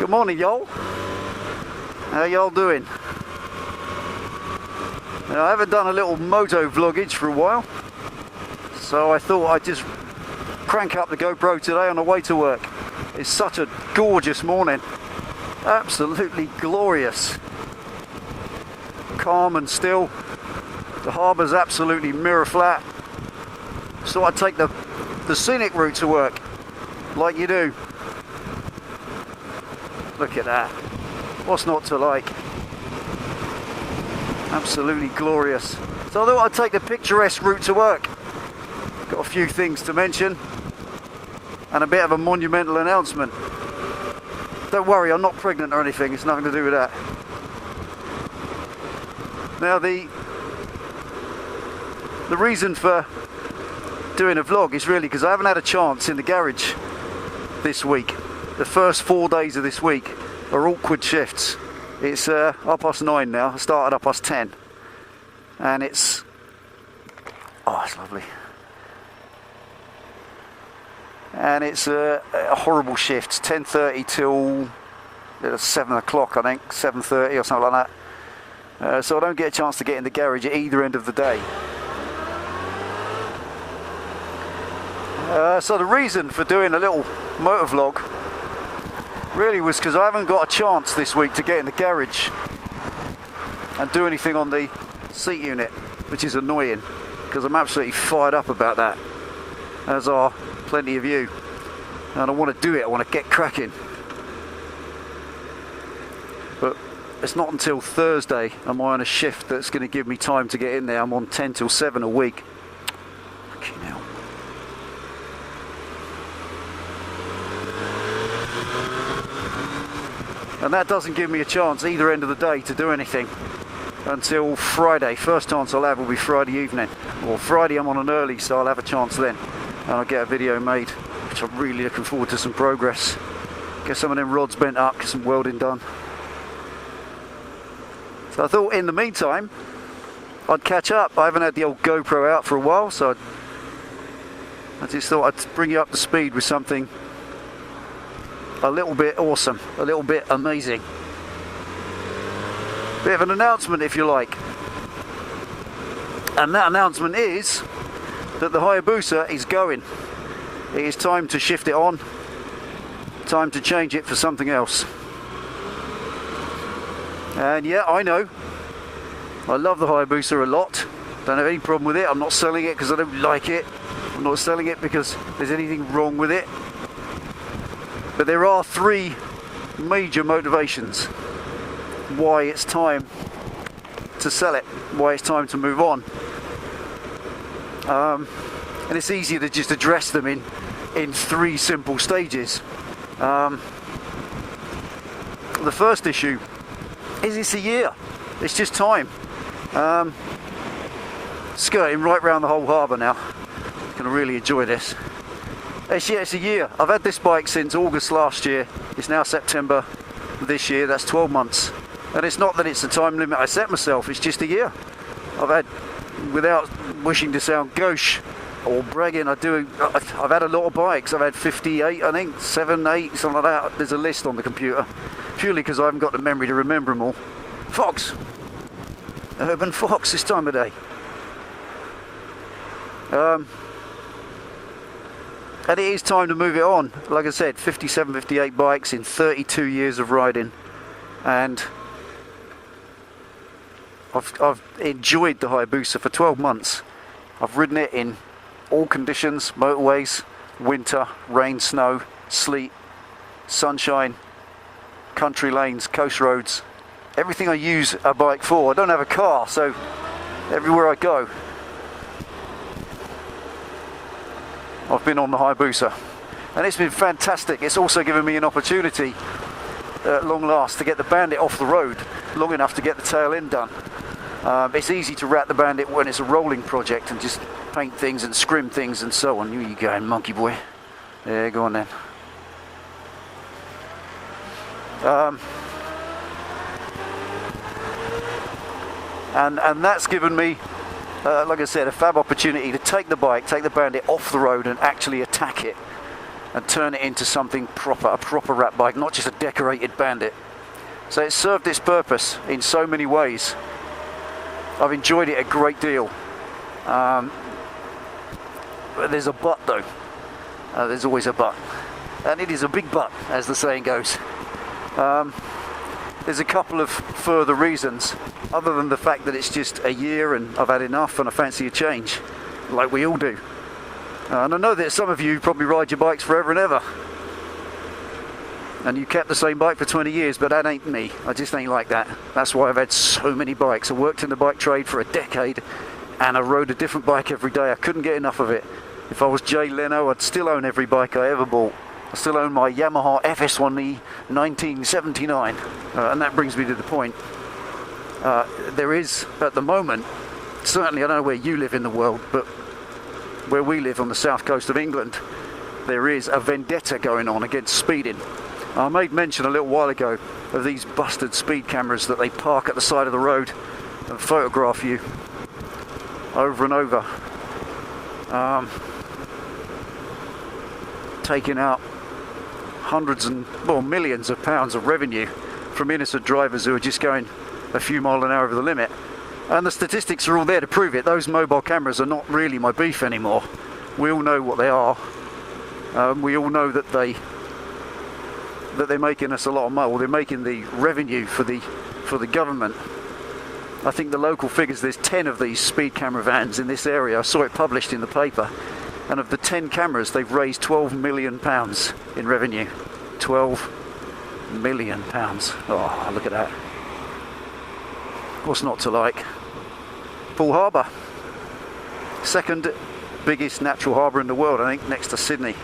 Good morning, y'all. How y'all doing? Now, I haven't done a little moto vloggage for a while, so I thought I'd just crank up the GoPro today on the way to work. It's such a gorgeous morning. Absolutely glorious. Calm and still. The harbour's absolutely mirror flat. So I take the scenic route to work, like you do. Look at that. What's not to like? Absolutely glorious. So I thought I'd take the picturesque route to work. Got a few things to mention and a bit of a monumental announcement. Don't worry, I'm not pregnant or anything. It's nothing to do with that. Now the reason for doing a vlog is really because I haven't had a chance in the garage this week. The first 4 days of this week are awkward shifts. It's 9:30 now. I started 10:30, and it's lovely. And it's a horrible shift. 10:30 till 7 o'clock, I think, 7:30 or something like that. So I don't get a chance to get in the garage at either end of the day. So the reason for doing a little motor vlog really was because I haven't got a chance this week to get in the garage and do anything on the seat unit, which is annoying because I'm absolutely fired up about that, as are plenty of you, and I want to do it. I want to get cracking, but it's not until Thursday am I on a shift that's going to give me time to get in there. I'm on 10 till 7 a week. Fucking hell. And that doesn't give me a chance either end of the day to do anything until Friday. First chance I'll have will be Friday evening. Well, Friday I'm on an early, so I'll have a chance then. And I'll get a video made, which I'm really looking forward to some progress. Get some of them rods bent up, get some welding done. So I thought in the meantime, I'd catch up. I haven't had the old GoPro out for a while, so I just thought I'd bring you up to speed with something a little bit awesome, a little bit amazing. Bit of an announcement, if you like. And that announcement is that the Hayabusa is going. It is time to shift it on. Time to change it for something else. And yeah, I know. I love the Hayabusa a lot. Don't have any problem with it. I'm not selling it because I don't like it. I'm not selling it because there's anything wrong with it. But there are three major motivations why it's time to sell it, why it's time to move on. And it's easier to just address them in three simple stages. The first issue is it's a year. It's just time. Skirting right round the whole harbour now. I'm going to really enjoy this. It's a year. I've had this bike since August last year. It's now September this year. That's 12 months. And it's not that it's the time limit I set myself. It's just a year. I've had, without wishing to sound gauche or bragging, I've had a lot of bikes. I've had 58, I think, 7, 8, something like that. There's a list on the computer. Purely because I haven't got the memory to remember them all. Fox. Urban Fox this time of day. And it is time to move it on. Like I said, 57, 58 bikes in 32 years of riding. And I've enjoyed the Hayabusa for 12 months. I've ridden it in all conditions, motorways, winter, rain, snow, sleet, sunshine, country lanes, coast roads. Everything I use a bike for. I don't have a car, so everywhere I go, I've been on the Hayabusa, and it's been fantastic. It's also given me an opportunity at long last to get the Bandit off the road long enough to get the tail end done. It's easy to rat the Bandit when it's a rolling project and just paint things and scrim things and so on. You going, monkey boy. Yeah, go on then. And that's given me, like I said, a fab opportunity to take the bike, take the Bandit off the road and actually attack it. and turn it into something proper, a proper rat bike, not just a decorated bandit. So it's served its purpose in so many ways. I've enjoyed it a great deal. But there's a but though. There's always a but. And it is a big but, as the saying goes. There's a couple of further reasons, other than the fact that it's just a year and I've had enough and I fancy a change, like we all do. And I know that some of you probably ride your bikes forever and ever. And you kept the same bike for 20 years, but that ain't me. I just ain't like that. That's why I've had so many bikes. I worked in the bike trade for a decade and I rode a different bike every day. I couldn't get enough of it. If I was Jay Leno, I'd still own every bike I ever bought. I still own my Yamaha FS1E 1979. And that brings me to the point. There is, at the moment, certainly I don't know where you live in the world, but where we live on the south coast of England, there is a vendetta going on against speeding. I made mention a little while ago of these busted speed cameras that they park at the side of the road and photograph you over and over, taking out hundreds and, well, millions of pounds of revenue from innocent drivers who are just going a few miles an hour over the limit. And the statistics are all there to prove it. Those mobile cameras are not really my beef anymore. We all know what they are. We all know that they're making us a lot of money. Well, they're making the revenue for the government. I think the local figures, there's 10 of these speed camera vans in this area. I saw it published in the paper. And of the 10 cameras, they've raised £12 million in revenue. £12 million. Oh, look at that. What's not to like? Poole Harbour. Second biggest natural harbour in the world, I think, next to Sydney.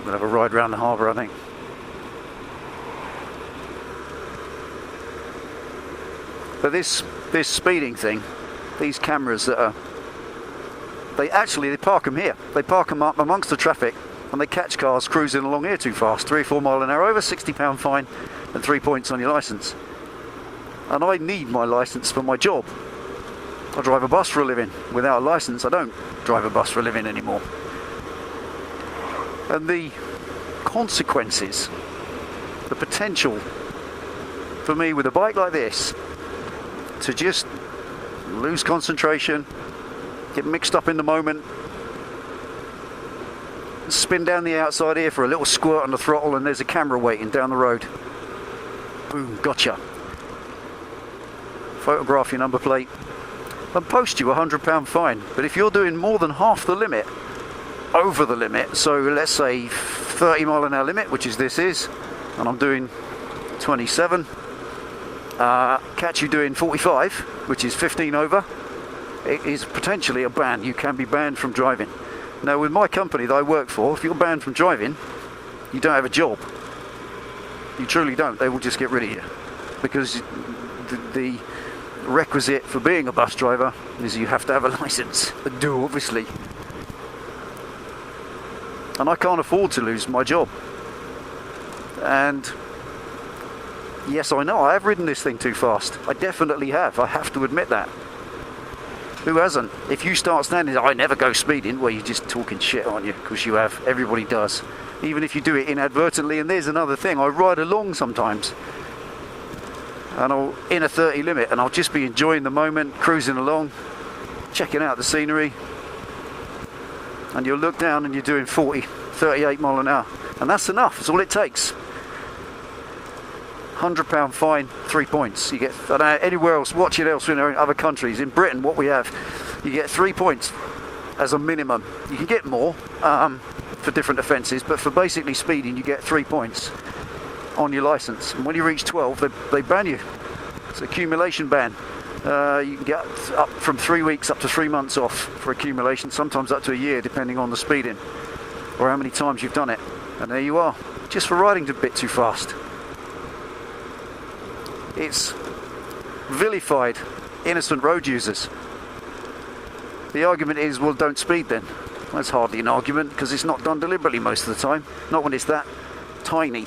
We'll have a ride around the harbour, I think. But this speeding thing, these cameras that are, they park them here. They park them up amongst the traffic and they catch cars cruising along here too fast, 3 or 4 miles an hour over, £60 fine and 3 points on your licence. And I need my licence for my job. I drive a bus for a living. Without a licence, I don't drive a bus for a living anymore. And the consequences, the potential for me with a bike like this to just lose concentration, get mixed up in the moment, spin down the outside here for a little squirt on the throttle and there's a camera waiting down the road. Boom, gotcha. Photograph your number plate and post you a £100 fine. But if you're doing more than half the limit, over the limit, so let's say 30 mile an hour limit, which is this is, and I'm doing 27, catch you doing 45, which is 15 over, it is potentially a ban. You can be banned from driving. Now with my company that I work for, if you're banned from driving, you don't have a job. You truly don't. They will just get rid of you, because the requisite for being a bus driver is you have to have a license. I do, obviously. And I can't afford to lose my job. And yes, I know I have ridden this thing too fast. I definitely have. I have to admit that. Who hasn't? If you start standing there, I never go speeding, well, you're just talking shit, aren't you? Because you have. Everybody does. Even if you do it inadvertently. And there's another thing. I ride along sometimes. And I'll in a 30 limit, and I'll just be enjoying the moment, cruising along, checking out the scenery. And you'll look down and you're doing 40, 38 mile an hour. And that's enough. That's all it takes. £100 fine, 3 points. You get, I don't know, anywhere else, watch it elsewhere in other countries. In Britain, what we have, you get 3 points as a minimum. You can get more for different offences, but for basically speeding, you get 3 points on your licence. And when you reach 12, they ban you. It's an accumulation ban. You can get up from 3 weeks up to 3 months off for accumulation, sometimes up to a year, depending on the speeding or how many times you've done it. And there you are, just for riding a bit too fast. It's vilified innocent road users. The argument is, well, don't speed then. That's hardly an argument, because it's not done deliberately most of the time. Not when it's that tiny.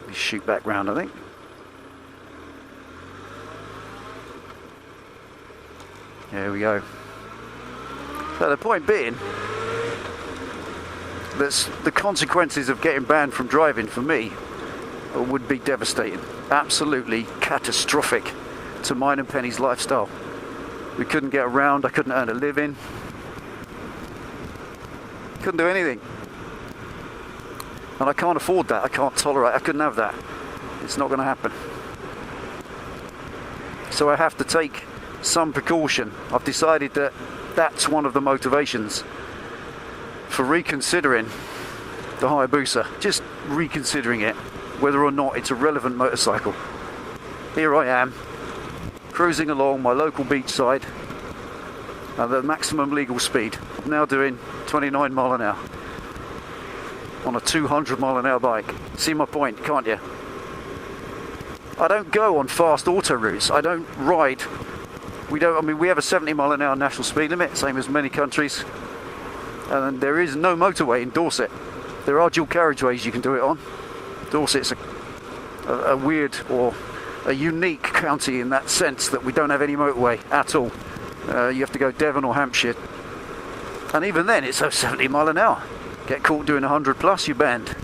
Let me shoot back round, I think. There we go. So the point being, that the consequences of getting banned from driving for me would be devastating, absolutely catastrophic to mine and Penny's lifestyle. We couldn't get around, I couldn't earn a living, couldn't do anything. And I can't afford that, I can't tolerate, I couldn't have that. It's not going to happen. So I have to take some precaution. I've decided that that's one of the motivations for reconsidering the Hayabusa, just reconsidering it, whether or not it's a relevant motorcycle. Here I am, cruising along my local beachside at the maximum legal speed. I'm now doing 29 mile an hour on a 200 mile an hour bike. See my point, can't you? I don't go on fast auto routes. I don't ride. We have a 70 mile an hour national speed limit, same as many countries. And there is no motorway in Dorset. There are dual carriageways you can do it on. Dorset's a weird or a unique county in that sense that we don't have any motorway at all. You have to go Devon or Hampshire. And even then it's 70 mile an hour. Get caught doing 100 plus, you're banned.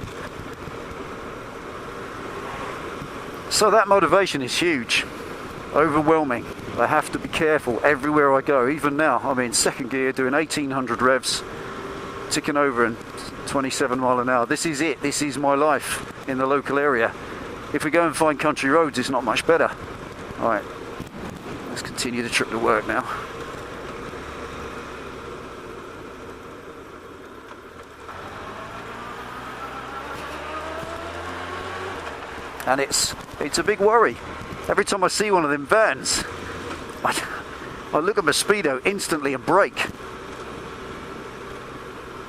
So that motivation is huge, overwhelming. I have to be careful everywhere I go. Even now, I'm in second gear doing 1800 revs, ticking over in 27 mile an hour. This is it, this is my life in the local area. If we go and find country roads, it's not much better. Alright, let's continue the trip to work now. And it's a big worry. Every time I see one of them vans, I look at my speedo instantly and brake.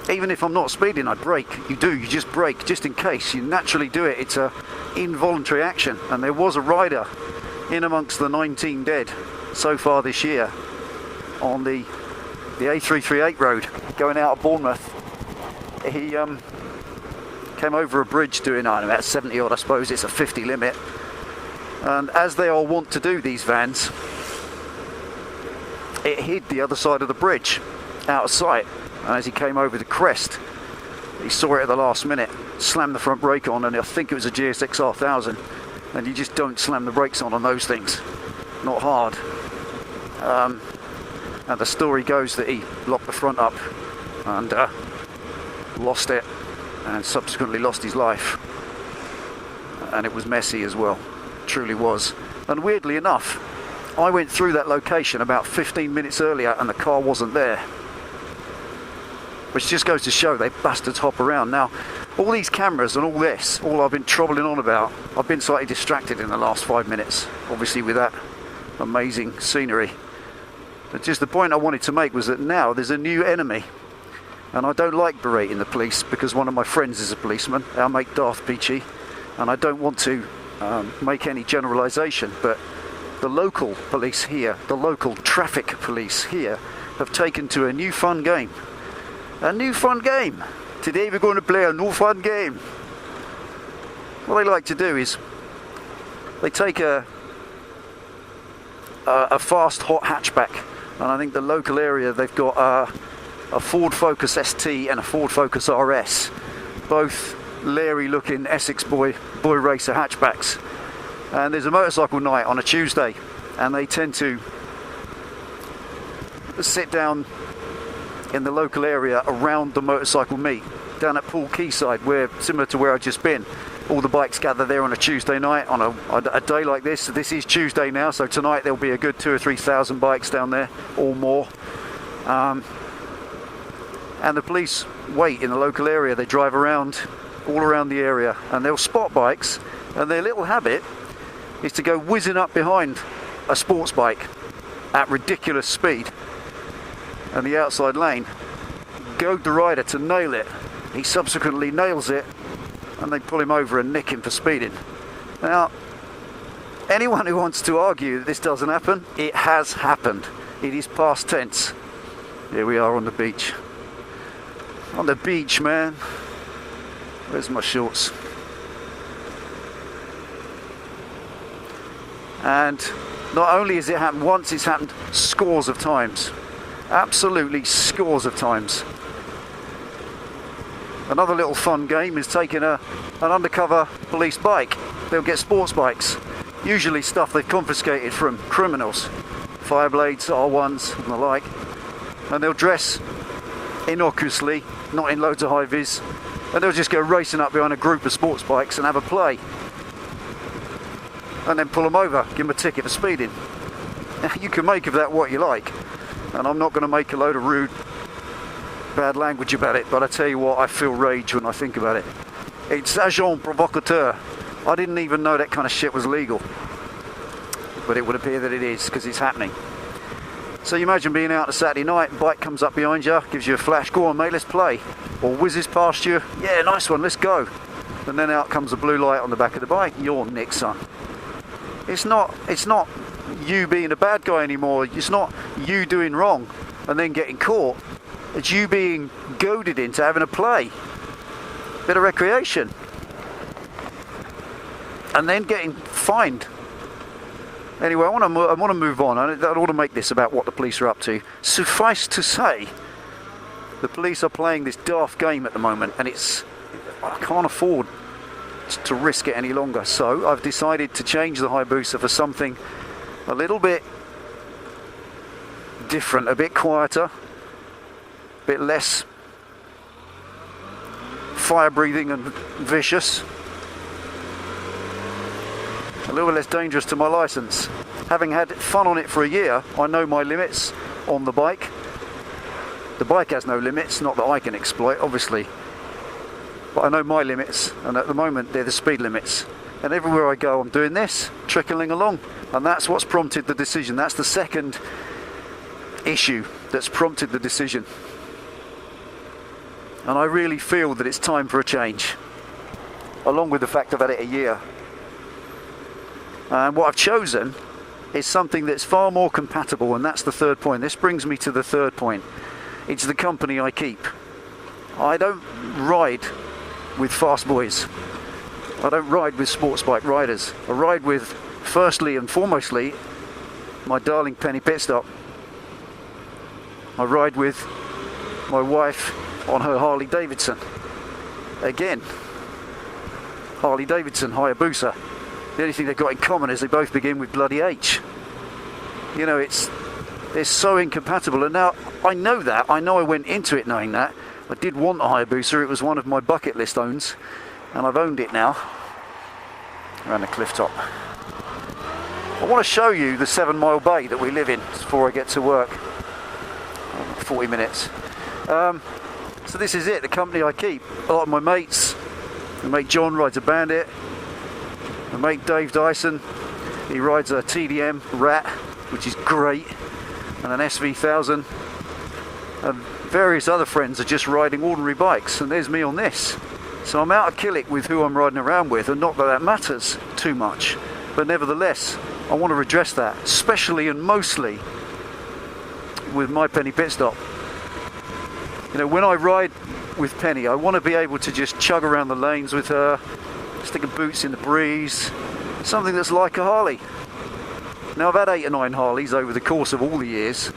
Even if I'm not speeding, I brake. You just brake, just in case. You naturally do it. It's a involuntary action. And there was a rider in amongst the 19 dead so far this year on the A338 road going out of Bournemouth. He came over a bridge doing, I don't know, about 70 odd, I suppose. It's a 50 limit. And as they all want to do, these vans, it hid the other side of the bridge, out of sight. And as he came over the crest, he saw it at the last minute, slammed the front brake on, and I think it was a GSX R1000. And you just don't slam the brakes on those things, not hard. And the story goes that he locked the front up and lost it, and subsequently lost his life. And it was messy as well, truly was. And weirdly enough, I went through that location about 15 minutes earlier and the car wasn't there. Which just goes to show they bastards hop around. Now, all these cameras and all this, all I've been troubling on about, I've been slightly distracted in the last 5 minutes, obviously with that amazing scenery. But just the point I wanted to make was that now there's a new enemy. And I don't like berating the police because one of my friends is a policeman, our mate Darth Peachy, and I don't want to make any generalisation, but the local police here, the local traffic police here, have taken to a new fun game. A new fun game. Today we're going to play a new fun game. What they like to do is they take a fast hot hatchback, and I think the local area they've got a Ford Focus ST and a Ford Focus RS, both leery looking Essex boy racer hatchbacks. And there's a motorcycle night on a Tuesday, and they tend to sit down in the local area around the motorcycle meet down at Poole Quayside, where, similar to where I've just been, all the bikes gather there on a Tuesday night on a day like this. This is Tuesday now, so tonight there'll be a good 2,000 or 3,000 bikes down there, or more. And the police wait in the local area. They drive around, all around the area, and they'll spot bikes, and their little habit is to go whizzing up behind a sports bike at ridiculous speed and the outside lane, goad the rider to nail it. He subsequently nails it, and they pull him over and nick him for speeding. Now, anyone who wants to argue that this doesn't happen, it has happened. It is past tense. Here we are on the beach. On the beach, man. Where's my shorts? And not only has it happened once, it's happened scores of times. Absolutely scores of times. Another little fun game is taking an undercover police bike. They'll get sports bikes, usually stuff they've confiscated from criminals, Fireblades, R1s and the like, and they'll dress innocuously, not in loads of high vis, and they'll just go racing up behind a group of sports bikes and have a play, and then pull them over, give them a ticket for speeding. Now, you can make of that what you like, and I'm not going to make a load of rude, bad language about it, but I tell you what, I feel rage when I think about it. It's agent provocateur. I didn't even know that kind of shit was legal, but it would appear that it is, because it's happening. So you imagine being out on a Saturday night, bike comes up behind you, gives you a flash, go on mate, let's play, or whizzes past you, yeah, nice one, let's go, and then out comes a blue light on the back of the bike, you're nicked, son. It's not you being a bad guy anymore, it's not you doing wrong and then getting caught, it's you being goaded into having a play, bit of recreation, and then getting fined. Anyway, I want to move on. I don't want to make this about what the police are up to. Suffice to say, the police are playing this daft game at the moment, and I can't afford to risk it any longer. So I've decided to change the Hayabusa for something a little bit different, a bit quieter, a bit less fire-breathing and vicious. A little less dangerous to my license. Having had fun on it for a year, I know my limits on the bike. The bike has no limits, not that I can exploit, obviously. But I know my limits, and at the moment they're the speed limits. And everywhere I go I'm doing this, trickling along. And that's what's prompted the decision. That's the second issue that's prompted the decision. And I really feel that it's time for a change. Along with the fact I've had it a year. And what I've chosen is something that's far more compatible, and that's the third point. This brings me to the third point. It's the company I keep. I don't ride with fast boys. I don't ride with sports bike riders. I ride with, firstly and foremostly, my darling Penny Pitstop. I ride with my wife on her Harley Davidson. Again, Harley Davidson, Hayabusa. The only thing they've got in common is they both begin with bloody H. You know, they're so incompatible, and now I know that. I know I went into it knowing that. I did want a Hayabusa, it was one of my bucket list owns, and I've owned it now. Around the cliff top. I want to show you the 7 Mile Bay that we live in before I get to work. 40 minutes. So this is it, the company I keep. A lot of my mates, my mate John rides a Bandit. My mate Dave Dyson, he rides a TDM Rat, which is great, and an SV1000, and various other friends are just riding ordinary bikes, and there's me on this. So I'm out of killick with who I'm riding around with, and not that that matters too much, but nevertheless I want to redress that, especially and mostly with my Penny Pitstop. You know, when I ride with Penny, I want to be able to just chug around the lanes with her, sticking boots in the breeze, something that's like a Harley. Now I've had 8 or 9 Harleys over the course of all the years,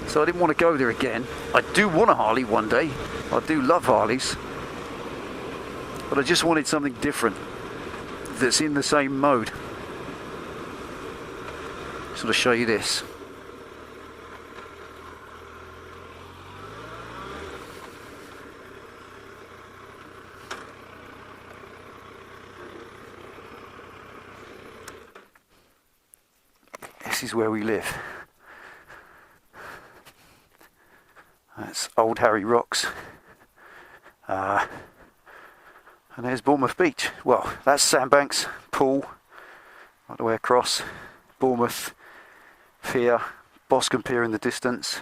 so I didn't want to go there again. I do want a Harley one day, I do love Harleys, but I just wanted something different that's in the same mode. So I'll show you this. This is where we live. That's Old Harry Rocks. And there's Bournemouth Beach. Well, that's Sandbanks, Poole, right the way across. Bournemouth, Fear, Boscombe Pier in the distance.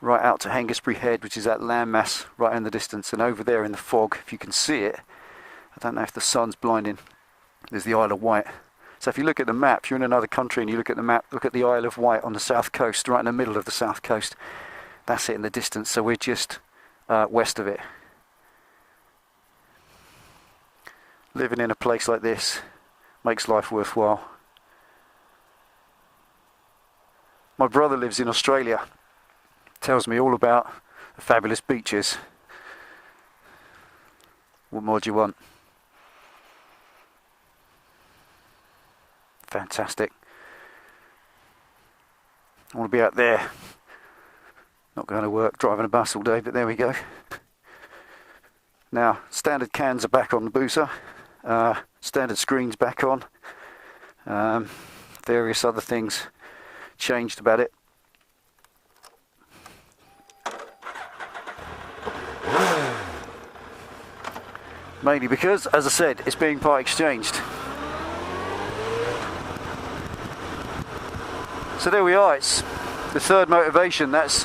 Right out to Hengistbury Head, which is that landmass right in the distance. And over there in the fog, if you can see it, I don't know if the sun's blinding, there's the Isle of Wight. So if you look at the map, if you're in another country and you look at the map, look at the Isle of Wight on the south coast, right in the middle of the south coast. That's it in the distance, so we're just west of it. Living in a place like this makes life worthwhile. My brother lives in Australia, Tells me all about the fabulous beaches. What more do you want? Fantastic. I want to be out there. Not going to work driving a bus all day, but there we go. Now, standard cans are back on the Busa. Standard screens back on. Various other things changed about it. Mainly because, as I said, it's being part exchanged. So there we are, it's the third motivation. That's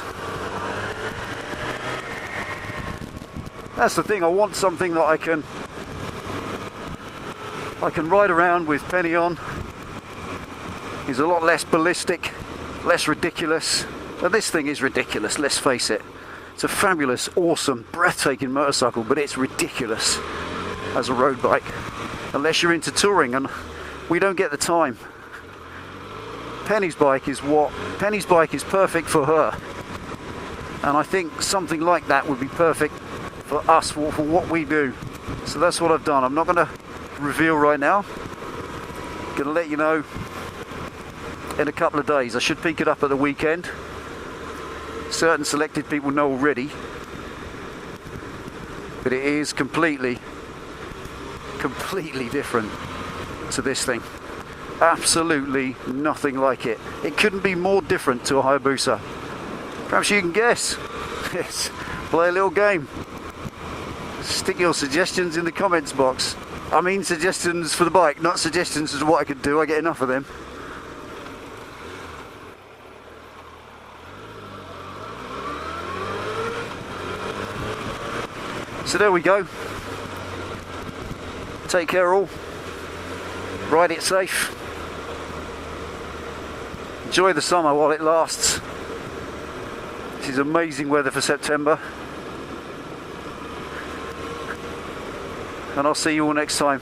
the thing, I want something that I can ride around with penny on. It's a lot less ballistic, less ridiculous. And this thing is ridiculous, let's face it. It's a fabulous, awesome, breathtaking motorcycle, but it's ridiculous as a road bike. Unless you're into touring, and we don't get the time. Penny's bike is perfect for her. And I think something like that would be perfect for us, for what we do. So that's what I've done. I'm not going to reveal right now. Going to let you know in a couple of days. I should pick it up at the weekend. Certain selected people know already, but it is completely different to this thing. Absolutely nothing like it. It couldn't be more different to a Hayabusa. Perhaps you can guess. Yes, play a little game. Stick your suggestions in the comments box. I mean suggestions for the bike, not suggestions as to what I could do. I get enough of them. So there we go. Take care all. Ride it safe. Enjoy the summer while it lasts. This is amazing weather for September. And I'll see you all next time.